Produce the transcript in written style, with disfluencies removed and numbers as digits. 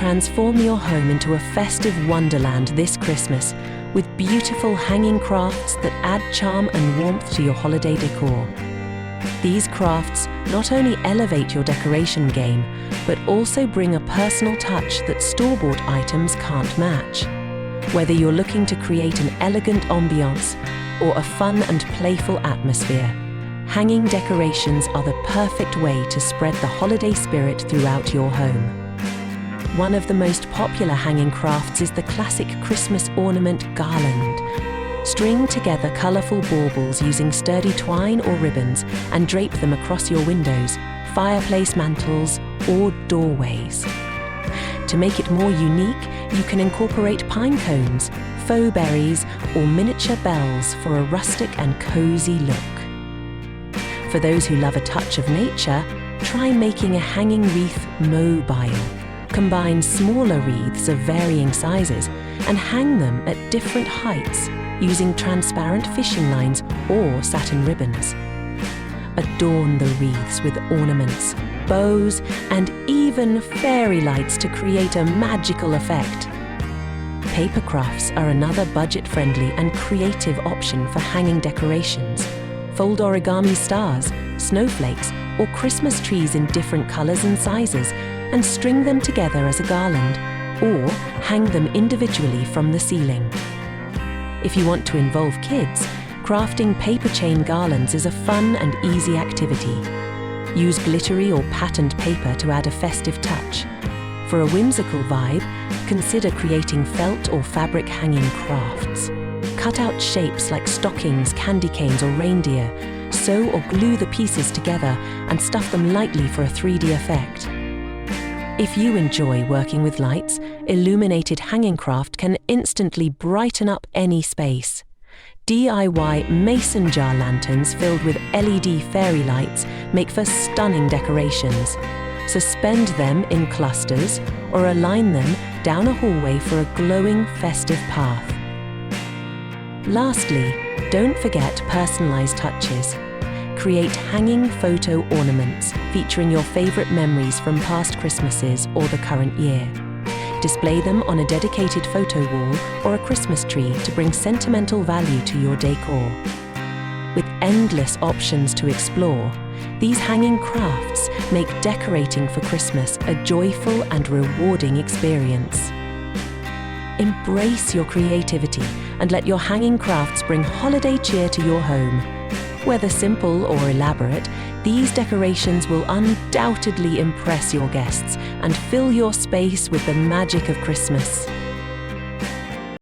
Transform your home into a festive wonderland this Christmas with beautiful hanging crafts that add charm and warmth to your holiday decor. These crafts not only elevate your decoration game, but also bring a personal touch that store-bought items can't match. Whether you're looking to create an elegant ambiance or a fun and playful atmosphere, hanging decorations are the perfect way to spread the holiday spirit throughout your home. One of the most popular hanging crafts is the classic Christmas ornament garland. String together colourful baubles using sturdy twine or ribbons and drape them across your windows, fireplace mantles, or doorways. To make it more unique, you can incorporate pine cones, faux berries, or miniature bells for a rustic and cosy look. For those who love a touch of nature, try making a hanging wreath mobile. Combine smaller wreaths of varying sizes and hang them at different heights using transparent fishing lines or satin ribbons. Adorn the wreaths with ornaments, bows, and even fairy lights to create a magical effect. Paper crafts are another budget-friendly and creative option for hanging decorations. Fold origami stars, snowflakes, or Christmas trees in different colors and sizes and string them together as a garland, or hang them individually from the ceiling. If you want to involve kids, crafting paper chain garlands is a fun and easy activity. Use glittery or patterned paper to add a festive touch. For a whimsical vibe, consider creating felt or fabric hanging crafts. Cut out shapes like stockings, candy canes, or reindeer. Sew or glue the pieces together and stuff them lightly for a 3D effect. If you enjoy working with lights, illuminated hanging craft can instantly brighten up any space. DIY mason jar lanterns filled with LED fairy lights make for stunning decorations. Suspend them in clusters or align them down a hallway for a glowing festive path. Lastly, don't forget personalized touches. Create hanging photo ornaments featuring your favorite memories from past Christmases or the current year. Display them on a dedicated photo wall or a Christmas tree to bring sentimental value to your decor. With endless options to explore, these hanging crafts make decorating for Christmas a joyful and rewarding experience. Embrace your creativity and let your hanging crafts bring holiday cheer to your home. Whether simple or elaborate, these decorations will undoubtedly impress your guests and fill your space with the magic of Christmas.